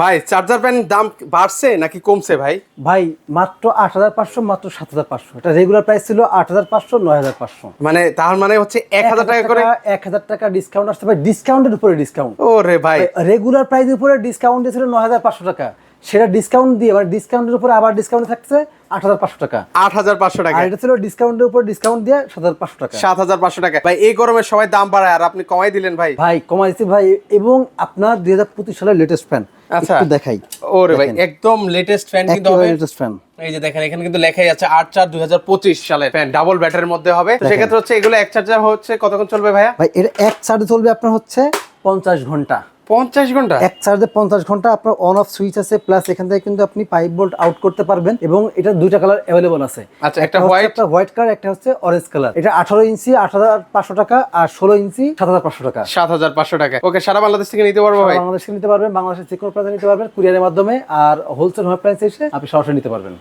ভাই charger pan দাম বাড়ছে নাকি কমছে ভাই? ভাই মাত্র 8,500, মাত্র 7,500। এটা রেগুলার প্রাইস ছিল 8,500, 9,500। মানে তার মানে হচ্ছে 1,000 টাকা করে। 1,000 টাকা ডিসকাউন্ট আসছে ভাই, ডিসকাউন্টের উপরে ডিসকাউন্ট। ওরে ভাই, রেগুলার প্রাইসের উপরে ডিসকাউন্ট দিয়েছিল 9,500 টাকা, সেটা ডিসকাউন্ট দিয়ে মানে ডিসকাউন্টের উপরে আবার ডিসকাউন্ট থাকছে 8,500 টাকা। 8,500 টাকা। আর এটা ছিল ডিসকাউন্টের উপর ডিসকাউন্ট দিয়ে 7,500 টাকা। 7,500 টাকা। ভাই এই গরমে সবাই দাম বাড়ায় আর আপনি কমাই দিলেন ভাই। ভাই কমাইছি ভাই, এবং আপনার 2025 সালের লেটেস্ট ফ্যান আচ্ছা একটু দেখাই। ওরে ভাই একদম লেটেস্ট ফ্যান কিন্তু হবে। লেটেস্ট ফ্যান, এই যে দেখেন এখানে কিন্তু লেখাই আছে 8/4/2025 সালের ফ্যান, ডাবল ব্যাটারির মধ্যে হবে। তো সেক্ষেত্রে হচ্ছে এগুলো এক চার্জার হচ্ছে কতক্ষণ চলবে ভাইয়া? ভাই এটা এক চার্জে চলবে আপনার হচ্ছে 50 ঘন্টা। 50 ঘন্টা? এক চার্জে 50 ঘন্টা। আপনার অন অফ সুইচ আছে, প্লাস এখান থেকে কিন্তু আপনি 5 ভোল্ট আউট করতে পারবেন, এবং এটা দুইটা কালার अवेलेबल আছে। আচ্ছা একটা হোয়াইট কালার, একটা হচ্ছে অরেঞ্জ কালার। এটা 18 ইঞ্চি 8,500 টাকা, আর 16 ইঞ্চি 7,500 টাকা। 7,500 টাকা। ওকে, সারা বাংলাদেশ থেকে নিতে পারবো ভাই? বাংলাদেশে নিতে পারবেন, বাংলাদেশের যে কোনো প্রান্তে নিতে পারবেন কুরিয়ারের মাধ্যমে, আর হোলসেল প্রাইসে এসে আপনি সরাসরি নিতে পারবেন।